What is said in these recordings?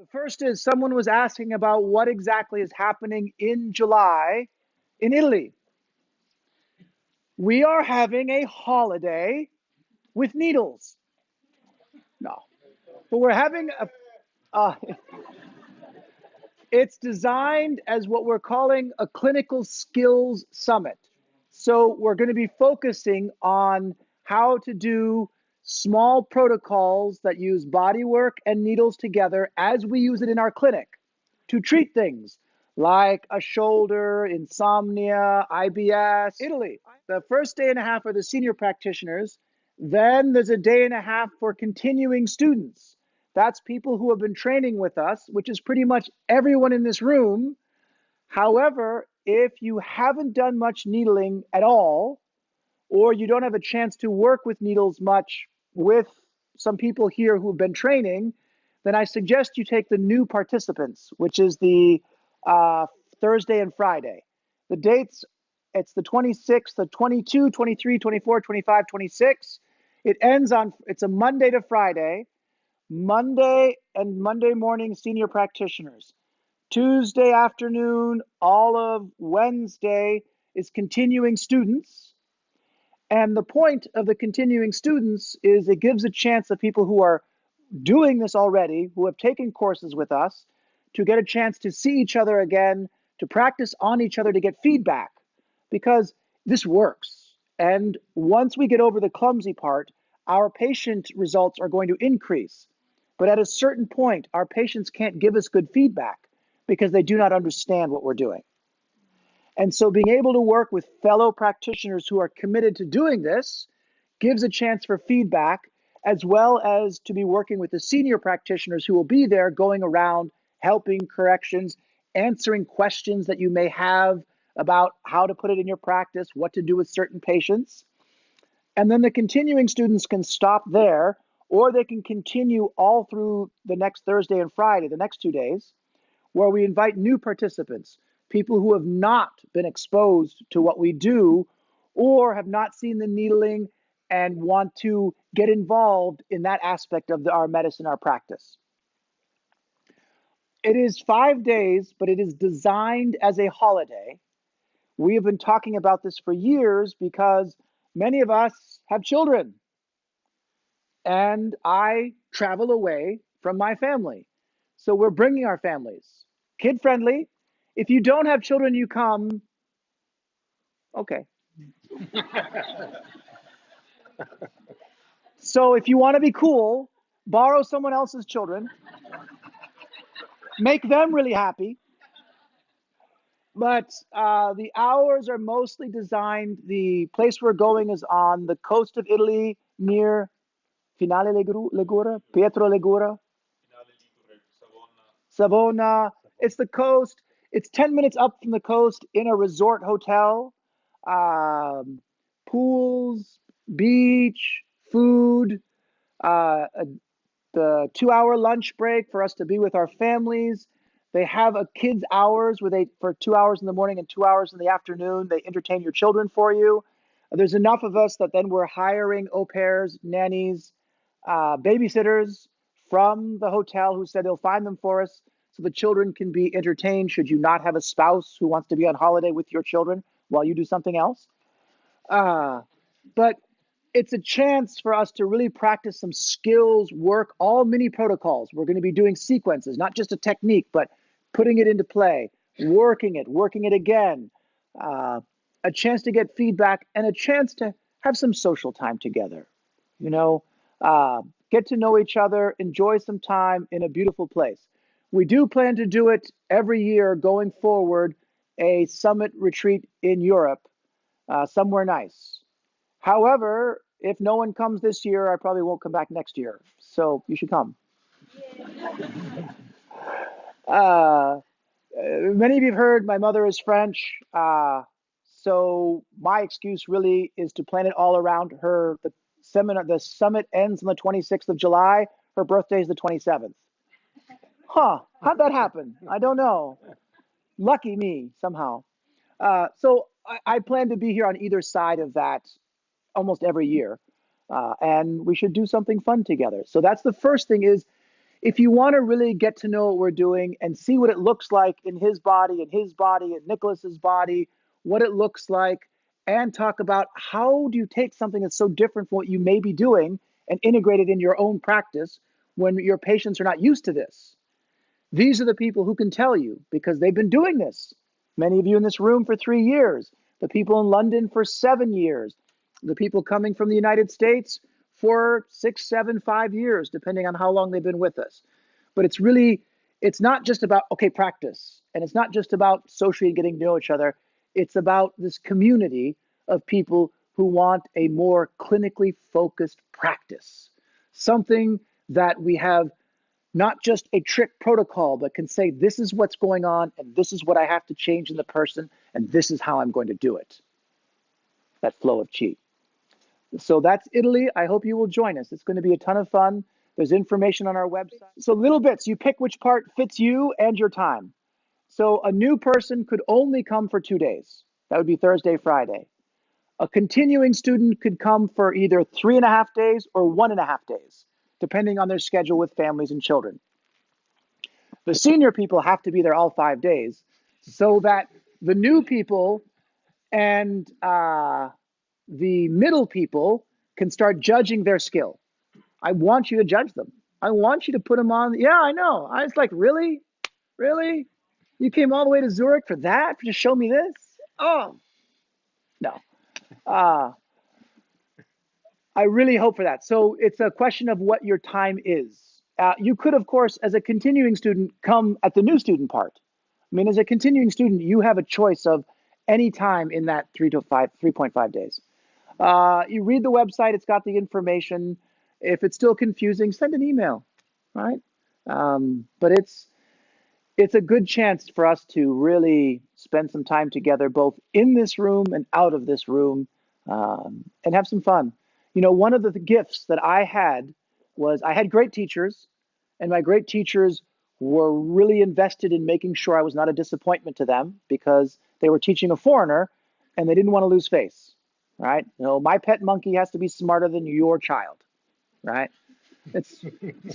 The first is someone was asking about what exactly is happening in July in Italy. We are having a holiday with needles. No, but we're having uh, it's designed as what we're calling a clinical skills summit. So we're going to be focusing on how to do small protocols that use body work and needles together as we use it in our clinic to treat things like a shoulder, insomnia, IBS. Italy. The first day and a half are the senior practitioners. Then there's a day and a half for continuing students. That's people who have been training with us, which is pretty much everyone in this room. However, if you haven't done much needling at all, or you don't have a chance to work with needles much with some people here who've been training, then I suggest you take the new participants, which is the Thursday and Friday. The dates, it's the 26th, the 22, 23, 24, 25, 26. It ends on, it's a Monday to Friday. Monday and Monday morning, senior practitioners. Tuesday afternoon, all of Wednesday is continuing students. And the point of the continuing students is it gives a chance of people who are doing this already, who have taken courses with us, to get a chance to see each other again, to practice on each other, to get feedback, because this works. And once we get over the clumsy part, our patient results are going to increase. But at a certain point, our patients can't give us good feedback because they do not understand what we're doing. And so being able to work with fellow practitioners who are committed to doing this gives a chance for feedback, as well as to be working with the senior practitioners who will be there going around helping corrections, answering questions that you may have about how to put it in your practice, what to do with certain patients. And then the continuing students can stop there, or they can continue all through the next Thursday and Friday, the next 2 days, where we invite new participants, people who have not been exposed to what we do or have not seen the needling and want to get involved in that aspect of our medicine, our practice. It is 5 days, but it is designed as a holiday. We have been talking about this for years because many of us have children, and I travel away from my family. So we're bringing our families. Kid friendly. If you don't have children, you come. Okay. So if you want to be cool, borrow someone else's children. Make them really happy. But the hours are mostly designed. The place we're going is on the coast of Italy near Finale Ligura, Pietro Ligura, Savona. It's the coast. It's 10 minutes up from the coast in a resort hotel. Pools, beach, food, the 2-hour lunch break for us to be with our families. They have a kids' hours where for 2 hours in the morning and 2 hours in the afternoon, they entertain your children for you. There's enough of us that then we're hiring au pairs, nannies, babysitters from the hotel who said they'll find them for us so the children can be entertained should you not have a spouse who wants to be on holiday with your children while you do something else. But it's a chance for us to really practice some skills, work, all mini protocols. We're going to be doing sequences, not just a technique, but putting it into play, working it again, a chance to get feedback and a chance to have some social time together, get to know each other, enjoy some time in a beautiful place. We do plan to do it every year going forward, a summit retreat in Europe, somewhere nice. However, if no one comes this year, I probably won't come back next year. So you should come. Many of you have heard my mother is French. So my excuse really is to plan it all around her. The summit ends on the 26th of July. Her birthday is the 27th. How'd that happen? I don't know. Lucky me, somehow. So I plan to be here on either side of that almost every year. And we should do something fun together. So that's the first thing is if you want to really get to know what we're doing and see what it looks like in his body, and Nicholas's body, what it looks like, and talk about how do you take something that's so different from what you may be doing and integrate it in your own practice when your patients are not used to this. These are the people who can tell you because they've been doing this. Many of you in this room for 3 years, the people in London for 7 years, the people coming from the United States for 6, 7, 5 years, depending on how long they've been with us. But it's not just about, okay, practice. And it's not just about socially getting to know each other. It's about this community of people who want a more clinically focused practice. Something that we have not just a trick protocol, but can say, this is what's going on, and this is what I have to change in the person, and this is how I'm going to do it. That flow of chi. So that's Italy. I hope you will join us. It's going to be a ton of fun. There's information on our website. So little bits, you pick which part fits you and your time. So a new person could only come for 2 days. That would be Thursday, Friday. A continuing student could come for either 3.5 days or 1.5 days, depending on their schedule with families and children. The senior people have to be there all 5 days so that the new people and the middle people can start judging their skill. I want you to judge them. I want you to put them on. Yeah, I know. I was like, really? Really? You came all the way to Zurich for that? To show me this? Oh, no. I really hope for that. So it's a question of what your time is. You could, of course, as a continuing student, come at the new student part. I mean, as a continuing student, you have a choice of any time in that 3.5 days. You read the website, it's got the information. If it's still confusing, send an email, right? But it's a good chance for us to really spend some time together, both in this room and out of this room, and have some fun. You know, one of the gifts that I had was I had great teachers, and my great teachers were really invested in making sure I was not a disappointment to them because they were teaching a foreigner and they didn't want to lose face, right? You know, my pet monkey has to be smarter than your child, right? It's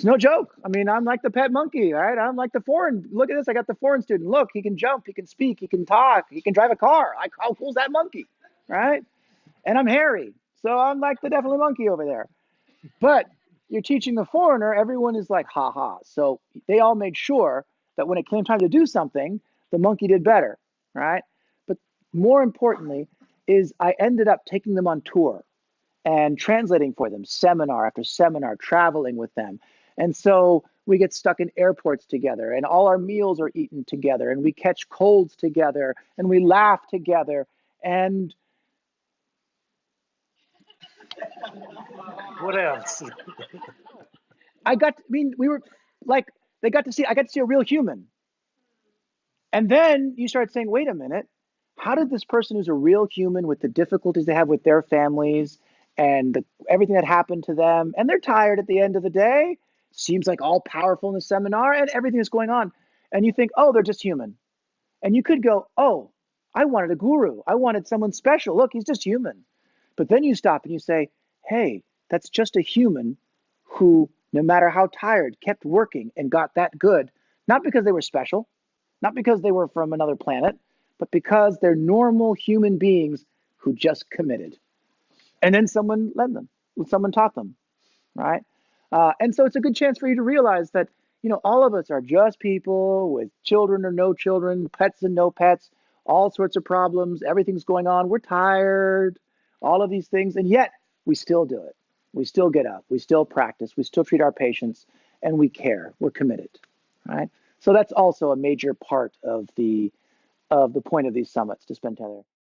no joke. I mean, I'm like the pet monkey, right? I'm like the foreign. Look at this. I got the foreign student. Look, he can jump, he can speak, he can talk, he can drive a car. How cool is that monkey, right? And I'm hairy, so I'm like the definitely monkey over there. But you're teaching the foreigner, everyone is like, ha ha. So they all made sure that when it came time to do something, the monkey did better, right? But more importantly, is I ended up taking them on tour and translating for them, seminar after seminar, traveling with them. And so we get stuck in airports together, and all our meals are eaten together, and we catch colds together, and we laugh together. And What else? we were like, I got to see a real human. And then you start saying, wait a minute, how did this person who's a real human with the difficulties they have with their families and everything that happened to them, and they're tired at the end of the day, seems like all powerful in the seminar and everything that's going on. And you think, oh, they're just human. And you could go, oh, I wanted a guru. I wanted someone special. Look, he's just human. But then you stop and you say, hey, that's just a human who, no matter how tired, kept working and got that good, not because they were special, not because they were from another planet, but because they're normal human beings who just committed. And then someone led them, someone taught them, right? And so it's a good chance for you to realize that, you know, all of us are just people with children or no children, pets and no pets, all sorts of problems. Everything's going on. We're tired, all of these things. And yet we still do it. We still get up. We still practice. We still treat our patients, and we care. We're committed, right? So that's also a major part of the point of these summits, to spend together.